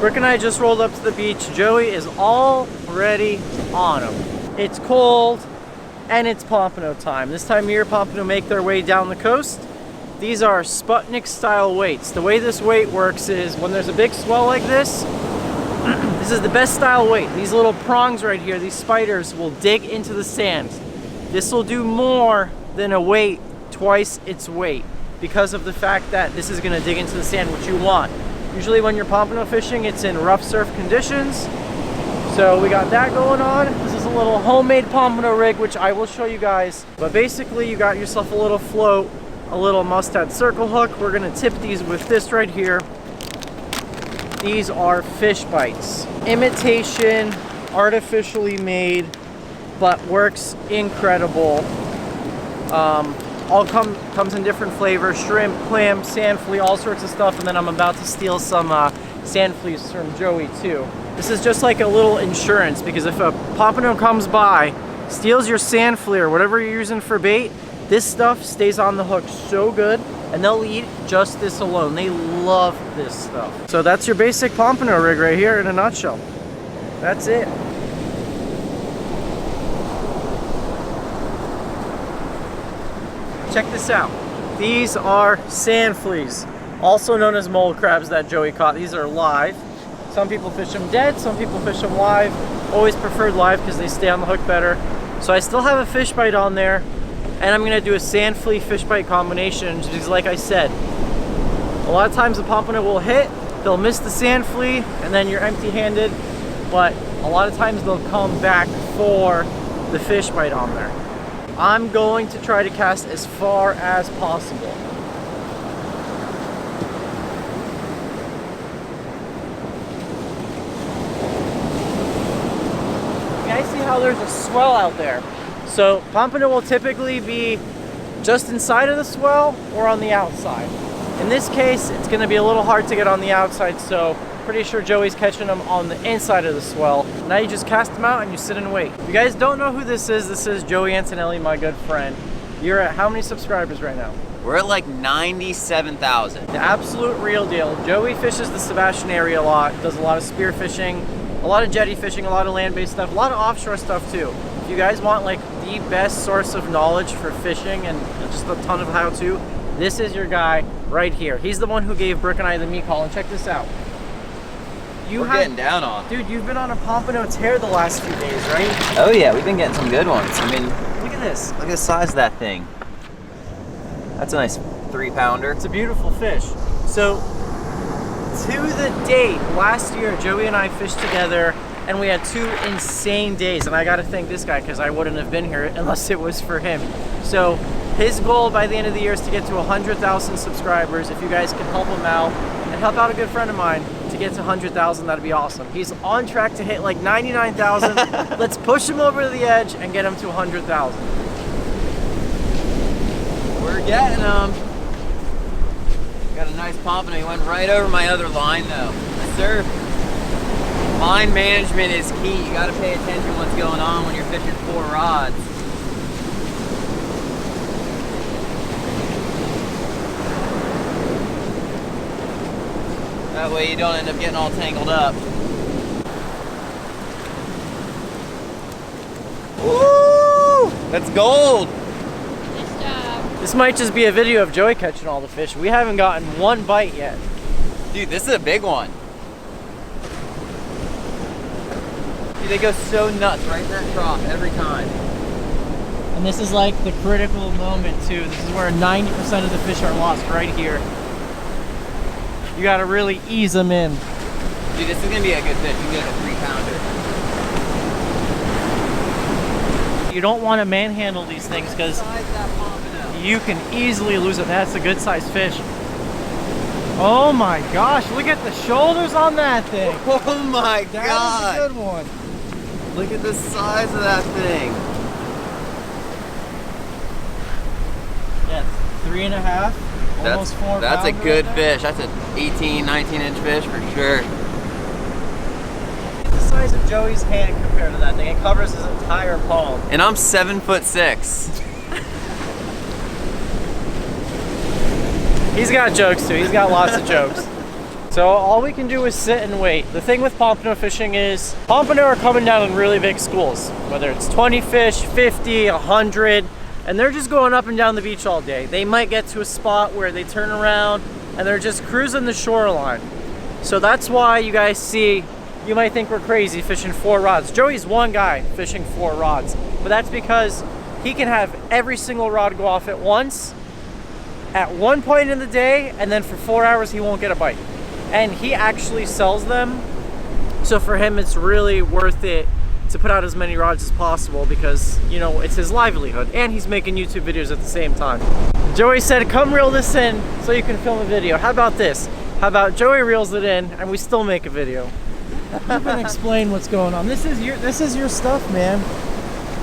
Brook and I just rolled up to the beach. Joey is already on them. It's cold and it's Pompano time. This time of year, Pompano make their way down the coast. These are Sputnik style weights. The way this weight works is when there's a big swell like this, this is the best style weight. These little prongs right here, these spiders will dig into the sand. This will do more than a weight twice its weight because of the fact that this is gonna dig into the sand, which you want. Usually when you're pompano fishing, it's in rough surf conditions. So we got that going on. This is a little homemade pompano rig, which I will show you guys. But basically you got yourself a little float, a little mustad circle hook. We're gonna tip these with this right here. These are fish bites. Imitation, artificially made, but works incredible. All comes in different flavors: shrimp, clam, sand flea, all sorts of stuff. And then I'm about to steal some sand fleas from Joey too. This is just like a little insurance, because if a pompano comes by, steals your sand flea or whatever you're using for bait, this stuff stays on the hook so good, and they'll eat just this alone. They love this stuff. So that's your basic pompano rig right here in a nutshell. That's it. Check this out. These are sand fleas, also known as mole crabs that Joey caught. These are live. Some people fish them dead, some people fish them live. Always preferred live because they stay on the hook better. So I still have a fish bite on there, and I'm gonna do a sand flea fish bite combination because, like I said, a lot of times the pompano will hit, they'll miss the sand flea, and then you're empty-handed. But a lot of times they'll come back for the fish bite on there. I'm going to try to cast as far as possible. You guys see how there's a swell out there? So pompano will typically be just inside of the swell or on the outside. In this case, it's going to be a little hard to get on the outside, so pretty sure Joey's catching them on the inside of the swell. Now you just cast them out and you sit and wait. If you guys don't know who this is Joey Antonelli, my good friend. You're at how many subscribers right now? We're at like 97,000. The absolute real deal. Joey fishes the Sebastian area a lot, does a lot of spear fishing, a lot of jetty fishing, a lot of land-based stuff, a lot of offshore stuff too. If you guys want like the best source of knowledge for fishing and just a ton of how-to, this is your guy right here. He's the one who gave Brook and I the meat call, and check this out. We're getting down on. Dude, you've been on a pompano tear the last few days, right? Oh yeah, we've been getting some good ones. I mean, look at this. Look at the size of that thing. That's a nice 3-pounder. It's a beautiful fish. So, to the date, last year, Joey and I fished together, and we had 2 insane days. And I gotta thank this guy, because I wouldn't have been here unless it was for him. So, his goal by the end of the year is to get to 100,000 subscribers. If you guys can help him out, and help out a good friend of mine to get to 100,000, that'd be awesome. He's on track to hit like 99,000. Let's push him over the edge and get him to 100,000. We're getting him. Got a nice pompano. He went right over my other line though. Yes, sir. Line management is key. You gotta pay attention to what's going on when you're fishing 4 rods. That way you don't end up getting all tangled up. Woo! That's gold! Nice job. This might just be a video of Joey catching all the fish. We haven't gotten 1 bite yet. Dude, this is a big one. Dude, they go so nuts right in that trough every time. And this is like the critical moment too. This is where 90% of the fish are lost, right here. You gotta really ease them in. Dude, this is gonna be a good fish. You can get a 3-pounder. You don't want to manhandle these things because you can easily lose it. That's a good sized fish. Oh my gosh, look at the shoulders on that thing. Oh my God. That was a good one. Look at the size of that thing. Yeah, 3.5. Almost 4 That's a pounder good right there. fish. That's an 18, 19-inch fish for sure. The size of Joey's hand compared to that thing. It covers his entire palm. And I'm 7'6". He's got jokes too. He's got lots of jokes. So all we can do is sit and wait. The thing with pompano fishing is pompano are coming down in really big schools, whether it's 20 fish, 50, 100, and they're just going up and down the beach all day. They might get to a spot where they turn around and they're just cruising the shoreline. So that's why you guys see, you might think we're crazy fishing 4 rods. Joey's one guy fishing 4 rods, but that's because he can have every single rod go off at once at one point in the day, and then for 4 hours he won't get a bite. And he actually sells them, so for him it's really worth it to put out as many rods as possible because, you know, it's his livelihood, and he's making YouTube videos at the same time. Joey said, come reel this in so you can film a video. How about this? How about Joey reels it in and we still make a video? You can explain what's going on. This is your stuff, man.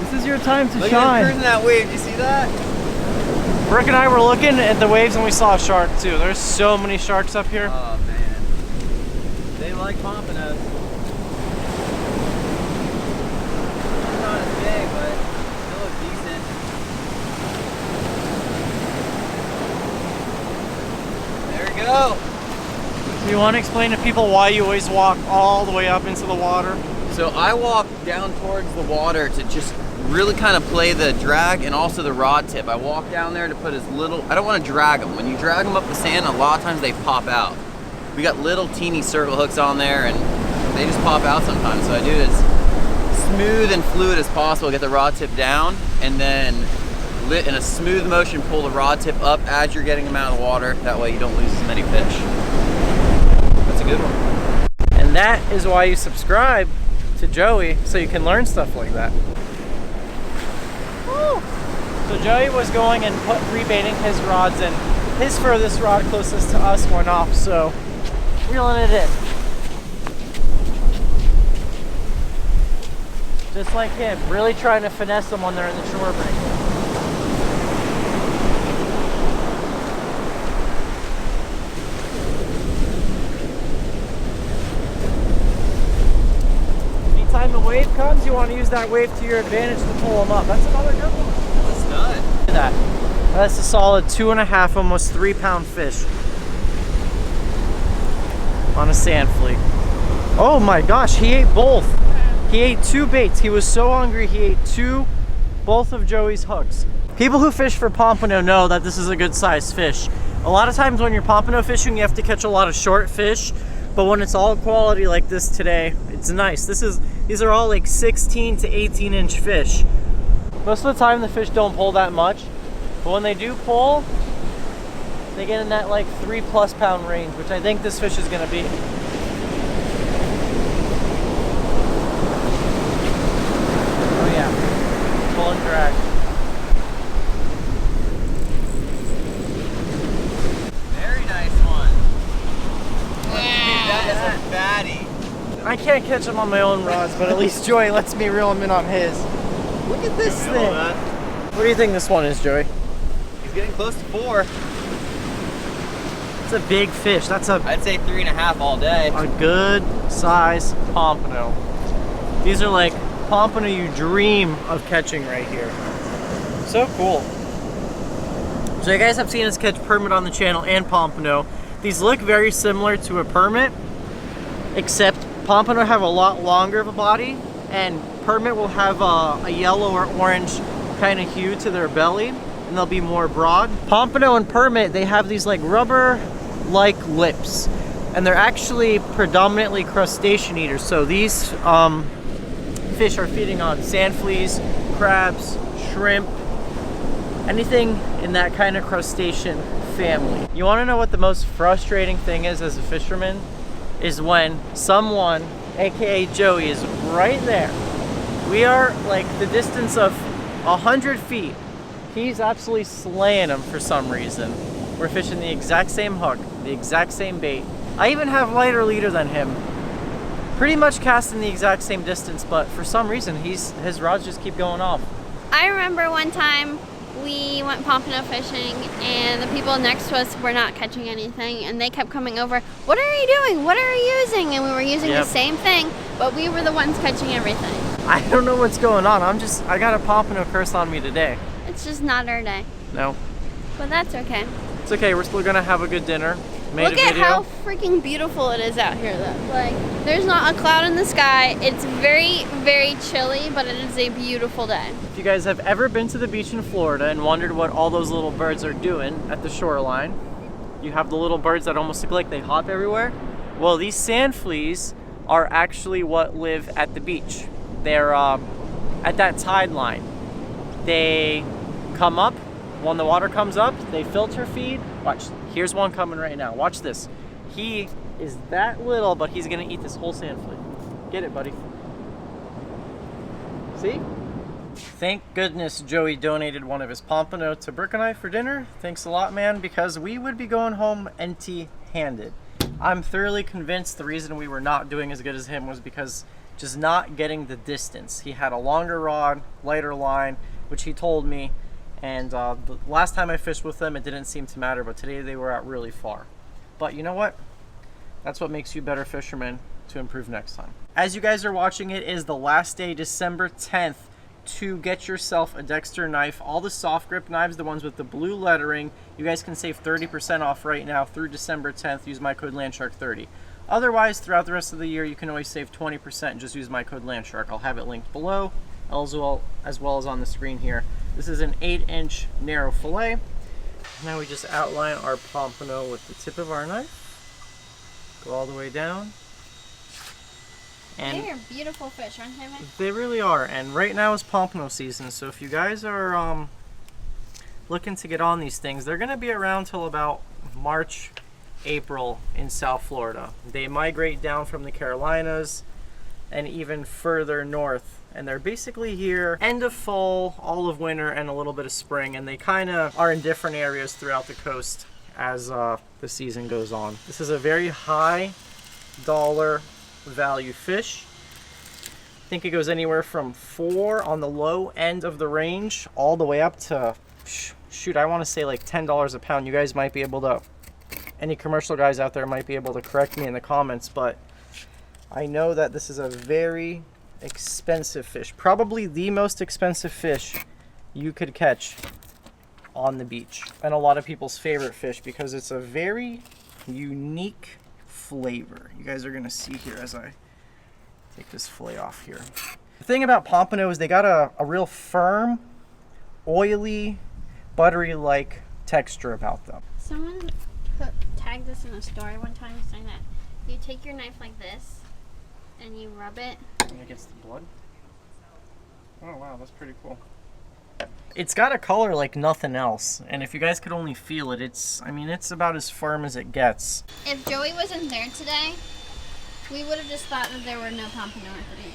This is your time to Look shine. at him cruising that wave. Did you see that? Brook and I were looking at the waves and we saw a shark too. There's so many sharks up here. Oh man, they like pompanos. They're not as big, but they look decent. There we go. Do you want to explain to people why you always walk all the way up into the water? So I walk down towards the water to just really kind of play the drag and also the rod tip. I walk down there to put as little, I don't want to drag them. When you drag them up the sand, a lot of times they pop out. We got little teeny circle hooks on there and they just pop out sometimes. So I do it as smooth and fluid as possible, get the rod tip down, and then in a smooth motion pull the rod tip up as you're getting them out of the water. That way you don't lose as many fish. That's a good one. And that is why you subscribe to Joey, so you can learn stuff like that. Woo. So Joey was going and rebaiting his rods, and his furthest rod closest to us went off, so reeling it in. Just like him, really trying to finesse them when they're in the shore break. Anytime a wave comes, you want to use that wave to your advantage to pull them up. That's another good one. That's done. Look at that. That's a solid 2.5, almost 3 pound fish on a sand fleet. Oh my gosh, he ate both. He ate 2 baits. He was so hungry he ate both of Joey's hooks. People who fish for pompano know that this is a good sized fish. A lot of times when you're pompano fishing, you have to catch a lot of short fish, but when it's all quality like this today, it's nice. These are all like 16 to 18 inch fish. Most of the time the fish don't pull that much, but when they do pull, they get in that like 3+ pound range, which I think this fish is gonna be. Oh yeah, pull and drag. Very nice one. That is a fatty. I can't catch them on my own rods, but at least Joey lets me reel them in on his. Look at this thing. What do you think this one is, Joey? He's getting close to 4. It's a big fish. That's I'd say 3.5 all day. a good size pompano. These are like pompano you dream of catching right here. So cool. So you guys have seen us catch permit on the channel and pompano. These look very similar to a permit, except pompano have a lot longer of a body, and permit will have a yellow or orange kind of hue to their belly, and they'll be more broad. Pompano and permit, they have these like rubber-like lips, and they're actually predominantly crustacean eaters. So these fish are feeding on sand fleas, crabs, shrimp, anything in that kind of crustacean family. You want to know what the most frustrating thing is as a fisherman? Is when someone, aka Joey, is right there. We are like the distance of 100 feet. He's absolutely slaying them for some reason. We're fishing the exact same hook, the exact same bait. I even have lighter leader than him. Pretty much casting the exact same distance, but for some reason his rods just keep going off. I remember one time we went pompano fishing and the people next to us were not catching anything, and they kept coming over. What are you doing? What are you using? And we were using the same thing, but we were the ones catching everything. I don't know what's going on. I got a pompano curse on me today. It's just not our day. No. But that's okay. It's okay, we're still gonna have a good dinner. made Look a at video. how freaking beautiful it is out here, though. Like, there's not a cloud in the sky. It's very, very chilly, but it is a beautiful day. If you guys have ever been to the beach in Florida and wondered what all those little birds are doing at the shoreline, you have the little birds that almost look like they hop everywhere. Well, these sand fleas are actually what live at the beach. They're at that tide line. They come up. When the water comes up, they filter feed. Watch, here's one coming right now. Watch this. He is that little, but he's gonna eat this whole sand flea. Get it, buddy. See? Thank goodness Joey donated one of his pompano to Brook and I for dinner. Thanks a lot, man, because we would be going home empty-handed. I'm thoroughly convinced the reason we were not doing as good as him was because just not getting the distance. He had a longer rod, lighter line, which he told me. And the last time I fished with them, it didn't seem to matter, but today they were out really far. But you know what? That's what makes you better fishermen, to improve next time. As you guys are watching, it is the last day, December 10th, to get yourself a Dexter knife. All the soft grip knives, the ones with the blue lettering, you guys can save 30% off right now through December 10th. Use my code LANDSHARK30. Otherwise, throughout the rest of the year, you can always save 20% and just use my code LANDSHARK. I'll have it linked below, as well as on the screen here. This is an 8-inch narrow fillet. Now we just outline our pompano with the tip of our knife. Go all the way down. And They're beautiful fish, aren't they, Mike? they really are. And right now is pompano season, so if you guys are looking to get on these things, they're gonna be around till about March, April in South Florida. They migrate down from the Carolinas and even further north. And they're basically here end of fall, all of winter, and a little bit of spring. And they kind of are in different areas throughout the coast as the season goes on. This is a very high dollar value fish. I think it goes anywhere from $4 on the low end of the range all the way up to, shoot, I want to say like $10 a pound. You guys might be able to, any commercial guys out there might be able to correct me in the comments, but I know that this is a very expensive fish, probably the most expensive fish you could catch on the beach, and a lot of people's favorite fish because it's a very unique flavor. You guys are gonna see here as I take this fillet off here. The thing about pompano is they got a real firm, oily, buttery like texture about them. Someone tagged us in a story one time saying that you take your knife like this and you rub it against the blood. Oh wow, that's pretty cool. It's got a color like nothing else, and if you guys could only feel it, it's about as firm as it gets. If Joey wasn't there today, we would have just thought that there were no pompano at the beach.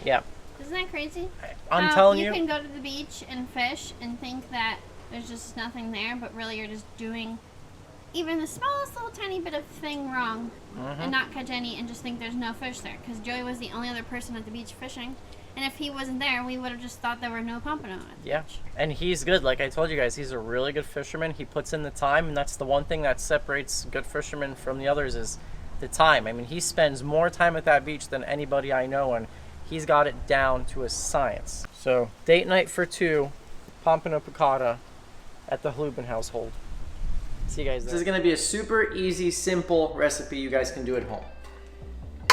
Yeah. Isn't that crazy? I'm telling you. You can go to the beach and fish and think that there's just nothing there, but really you're just doing even the smallest little tiny bit of thing wrong and not catch any and just think there's no fish there, because Joey was the only other person at the beach fishing, and if he wasn't there we would have just thought there were no pompano at the beach. And he's good. Like I told you guys, he's a really good fisherman. He puts in the time, and that's the one thing that separates good fishermen from the others is the time. I mean, he spends more time at that beach than anybody I know, and he's got it down to a science. So date night for 2, pompano piccata at the Hluben household. See you guys there. This is going to be a super easy, simple recipe you guys can do at home.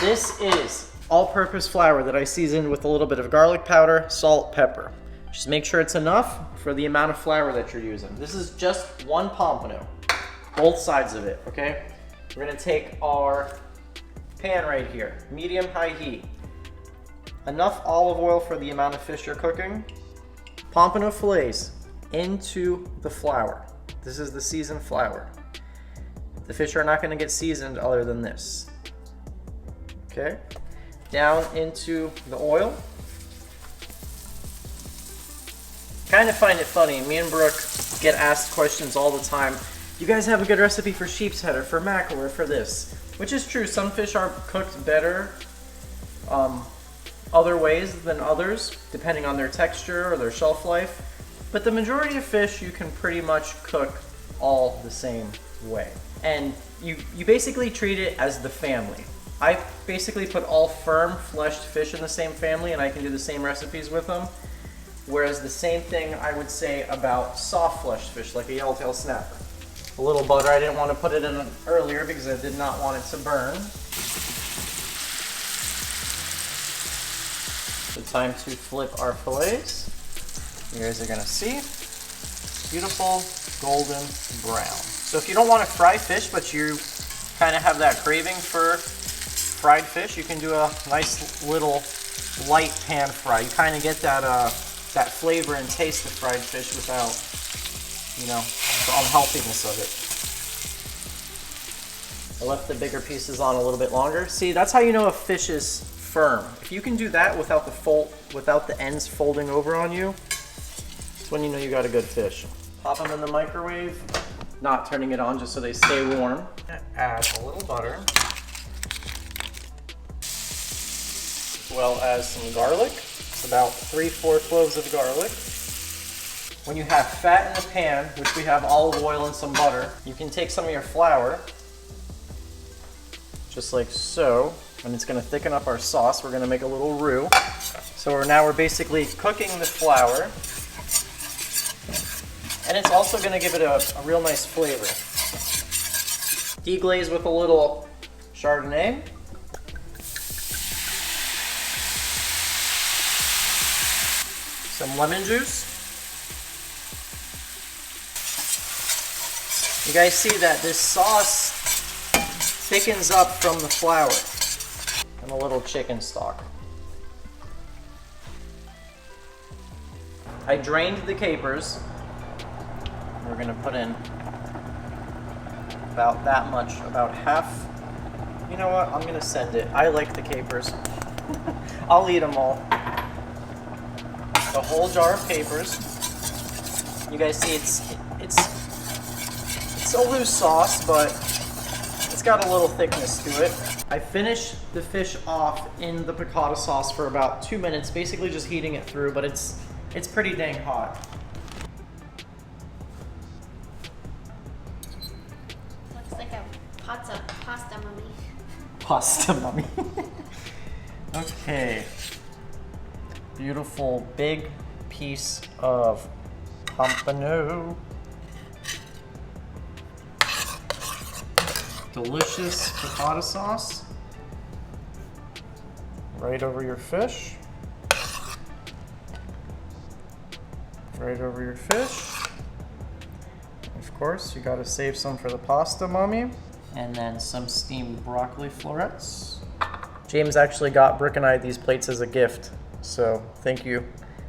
This is all-purpose flour that I seasoned with a little bit of garlic powder, salt, pepper. Just make sure it's enough for the amount of flour that you're using. This is just 1 pompano, both sides of it, okay? We're going to take our pan right here, medium-high heat. Enough olive oil for the amount of fish you're cooking. Pompano fillets into the flour. This is the seasoned flour. The fish are not going to get seasoned other than this. Okay, down into the oil. Kind of find it funny, me and Brooke get asked questions all the time. You guys have a good recipe for sheep's head or for mackerel or for this? Which is true, some fish are cooked better other ways than others, depending on their texture or their shelf life. But the majority of fish you can pretty much cook all the same way. And you basically treat it as the family. I basically put all firm fleshed fish in the same family, and I can do the same recipes with them. Whereas the same thing I would say about soft fleshed fish like a yellowtail snapper. A little butter. I didn't want to put it in earlier because I did not want it to burn. So time to flip our fillets. You guys are gonna see beautiful golden brown. So if you don't want to fry fish, but you kind of have that craving for fried fish, you can do a nice little light pan fry. You kind of get that that flavor and taste of fried fish without, you know, the unhealthiness of it. I left the bigger pieces on a little bit longer. See, that's how you know a fish is firm. If you can do that without the ends folding over on you, it's when you know you got a good fish. Pop them in the microwave, not turning it on just so they stay warm. Add a little butter, as well as some garlic, about 3/4 cloves of garlic. When you have fat in the pan, which we have olive oil and some butter, you can take some of your flour, just like so, and it's gonna thicken up our sauce. We're gonna make a little roux. So we're basically cooking the flour, and it's also gonna give it a real nice flavor. Deglaze with a little Chardonnay. Some lemon juice. You guys see that this sauce thickens up from the flour. And a little chicken stock. I drained the capers. We're gonna put in about that much, about half. You know what, I'm gonna send it. I like the capers. I'll eat them all. The whole jar of capers. You guys see it's a loose sauce, but it's got a little thickness to it. I finished the fish off in the piccata sauce for about 2 minutes, basically just heating it through, but it's pretty dang hot. Looks like a pasta mummy. Pasta mummy. Okay. Beautiful big piece of pompano. Delicious piccata sauce. Right over your fish. Right over your fish. Of course, you gotta save some for the pasta mummy. And then some steamed broccoli florets. James actually got Brook and I these plates as a gift. So thank you.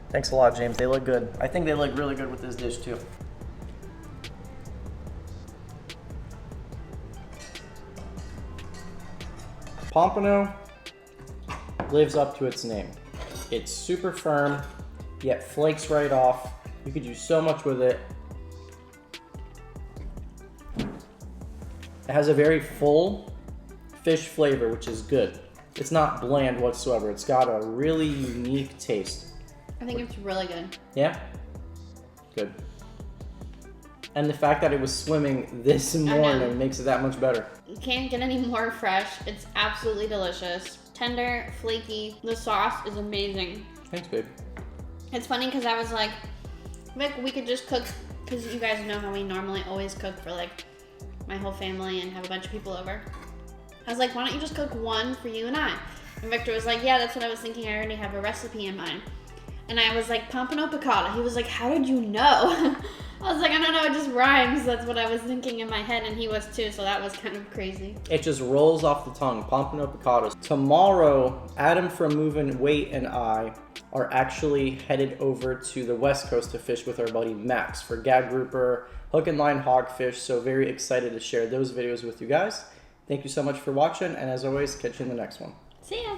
Thanks a lot, James. They look good. I think they look really good with this dish too. Pompano lives up to its name. It's super firm, yet flakes right off. You could do so much with it. It has a very full fish flavor, which is good. It's not bland whatsoever. It's got a really unique taste. I think it's really good. Yeah? Good. And the fact that it was swimming this morning makes it that much better. You can't get any more fresh. It's absolutely delicious. Tender, flaky. The sauce is amazing. Thanks, babe. It's funny because I was like, Vic, we could just cook, because you guys know how we normally always cook for like my whole family and have a bunch of people over. I was like, why don't you just cook one for you and I? And Victor was like, yeah, that's what I was thinking. I already have a recipe in mind. And I was like, Pompano piccata. He was like, how did you know? I was like, I don't know, it just rhymes. That's what I was thinking in my head, and he was too, so that was kind of crazy. It just rolls off the tongue, Pompano piccatas. Tomorrow, Adam from Moving Weight and I are actually headed over to the West Coast to fish with our buddy Max for gag grouper, hook and line hogfish, so very excited to share those videos with you guys. Thank you so much for watching, and as always, catch you in the next one. See ya.